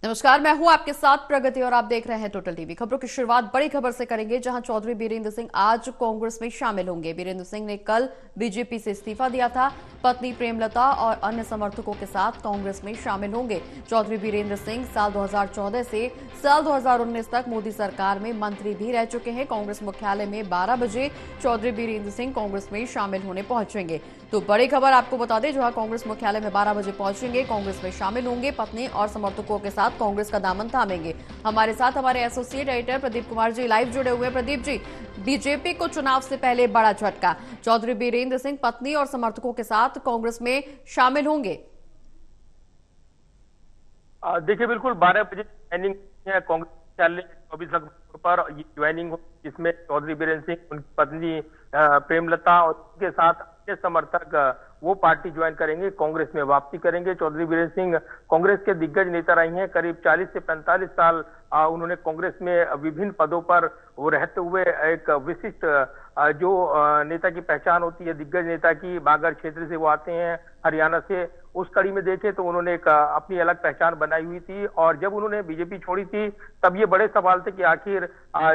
नमस्कार, मैं हूं आपके साथ प्रगति और आप देख रहे हैं टोटल टीवी। खबरों की शुरुआत बड़ी खबर से करेंगे, जहां चौधरी बीरेंद्र सिंह आज कांग्रेस में शामिल होंगे। बीरेंद्र सिंह ने कल बीजेपी से इस्तीफा दिया था। पत्नी प्रेमलता और अन्य समर्थकों के साथ कांग्रेस में शामिल होंगे। चौधरी बीरेंद्र सिंह साल 2014 से साल 2019 तक मोदी सरकार में मंत्री भी रह चुके हैं। कांग्रेस मुख्यालय में 12 बजे चौधरी बीरेंद्र सिंह कांग्रेस में शामिल होने पहुंचेंगे। तो बड़ी खबर आपको बता दें, जहां कांग्रेस मुख्यालय में 12 बजे पहुंचेंगे, कांग्रेस में शामिल होंगे, पत्नी और समर्थकों के साथ कांग्रेस का दामन थामेंगे। हमारे साथ हमारे associate editor Pradeep Kumar ji live जुड़े हुए हैं। प्रदीप जी, बीजेपी को चुनाव से पहले बड़ा झटका, चौधरी बीरेंद्र सिंह पत्नी और समर्थकों के साथ कांग्रेस में शामिल होंगे। देखिए, बिल्कुल 12 बजे ज्वाइनिंग है कांग्रेस मुख्यालय 24 अक्टूबर पर ये ज्वाइनिंग हो, जिसमें चौधरी बीरेंद्र सिंह, उनकी पत्नी प्रेमलता और उनके साथ अन्य समर्थक वो पार्टी ज्वाइन करेंगे, कांग्रेस में वापसी करेंगे। चौधरी बीरेंद्र सिंह कांग्रेस के दिग्गज नेता रही हैं। करीब 40 से 45 साल उन्होंने कांग्रेस में विभिन्न पदों पर वो रहते हुए एक विशिष्ट जो नेता की पहचान होती है, दिग्गज नेता की, बागर क्षेत्र से वो आते हैं, हरियाणा से। उस कड़ी में देखें तो उन्होंने एक अपनी अलग पहचान बनाई हुई थी। और जब उन्होंने बीजेपी छोड़ी थी, तब ये बड़े सवाल थे कि आखिर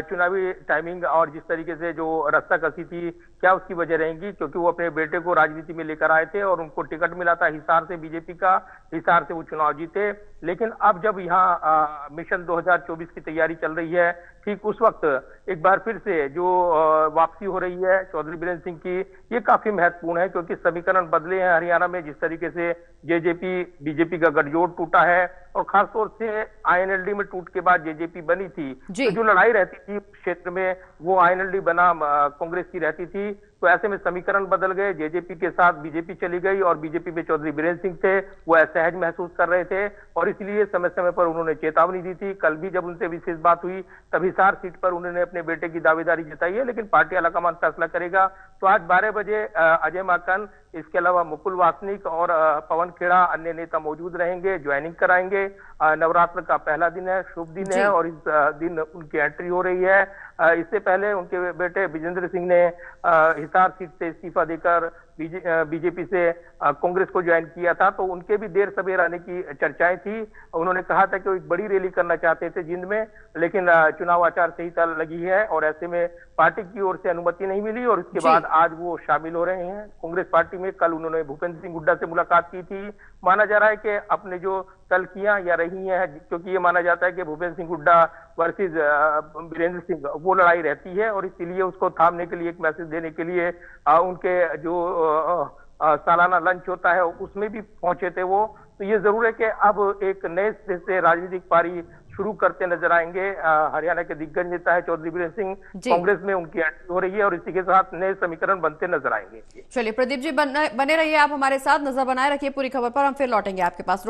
चुनावी टाइमिंग और जिस तरीके से जो रस्साकसी थी, क्या उसकी वजह रहेंगी, क्योंकि वो अपने बेटे को राजनीति में लेकर आए थे और उनको टिकट मिला था हिसार से, बीजेपी का। हिसार से वो चुनाव जीते। लेकिन अब जब यहाँ मिशन 2024 की तैयारी चल रही है, ठीक उस वक्त एक बार फिर से जो वापसी हो रही है चौधरी बीरेंद्र सिंह की, ये काफी महत्वपूर्ण है, क्योंकि समीकरण बदले हैं हरियाणा में। जिस तरीके से जेजेपी बीजेपी का गठजोड़ टूटा है और खासतौर से आईएनएलडी में टूट के बाद जेजेपी बनी थी, तो जो लड़ाई रहती थी क्षेत्र में, वो आईएनएलडी बना कांग्रेस की रहती थी। तो ऐसे में समीकरण बदल गए, जेजेपी के साथ बीजेपी चली गई और बीजेपी में चौधरी बीरेंद्र सिंह थे, वो असहज महसूस कर रहे थे और इसलिए समय समय पर उन्होंने चेतावनी दी थी। कल भी जब उनसे विशेष बात हुई, तब हिसार सीट पर उन्होंने अपने बेटे की दावेदारी जताई है, लेकिन पार्टी आलाकमान फैसला करेगा। तो आज 12 बजे अजय माकन, इसके अलावा मुकुल वासनिक और पवन खेड़ा, अन्य नेता मौजूद रहेंगे, ज्वाइनिंग कराएंगे। नवरात्र का पहला दिन है, शुभ दिन है और इस दिन उनकी एंट्री हो रही है। इससे पहले उनके बेटे विजेंद्र सिंह ने हिसार सीट से इस्तीफा देकर बीजेपी से कांग्रेस को ज्वाइन किया था, तो उनके भी देर सवेर आने की चर्चाएं थी। उन्होंने कहा था कि वो एक बड़ी रैली करना चाहते थे जिंद में, लेकिन चुनाव आचार संहिता लगी है और ऐसे में पार्टी की ओर से अनुमति नहीं मिली और इसके बाद आज वो शामिल हो रहे हैं कांग्रेस पार्टी में। कल उन्होंने भूपेंद्र सिंह हुड्डा से मुलाकात की थी। माना जा रहा है कि अपने जो तल्खियां या रही हैं, क्योंकि ये माना जाता है कि भूपेंद्र सिंह हुड्डा वर्सेस बीरेंद्र सिंह वो लड़ाई रहती है और इसीलिए उसको थामने के लिए, एक मैसेज देने के लिए उनके जो सालाना लंच होता है उसमें भी पहुंचे थे वो। तो ये जरूर है कि अब एक नए सिरे से राजनीतिक पारी शुरू करते नजर आएंगे। हरियाणा के दिग्गज नेता है चौधरी बीरेंद्र सिंह, कांग्रेस में उनकी एंट्री हो रही है और इसी के साथ नए समीकरण बनते नजर आएंगे। चलिए प्रदीप जी, बने रहिए आप हमारे साथ, नजर बनाए रखिए पूरी खबर पर। हम फिर लौटेंगे आपके पास।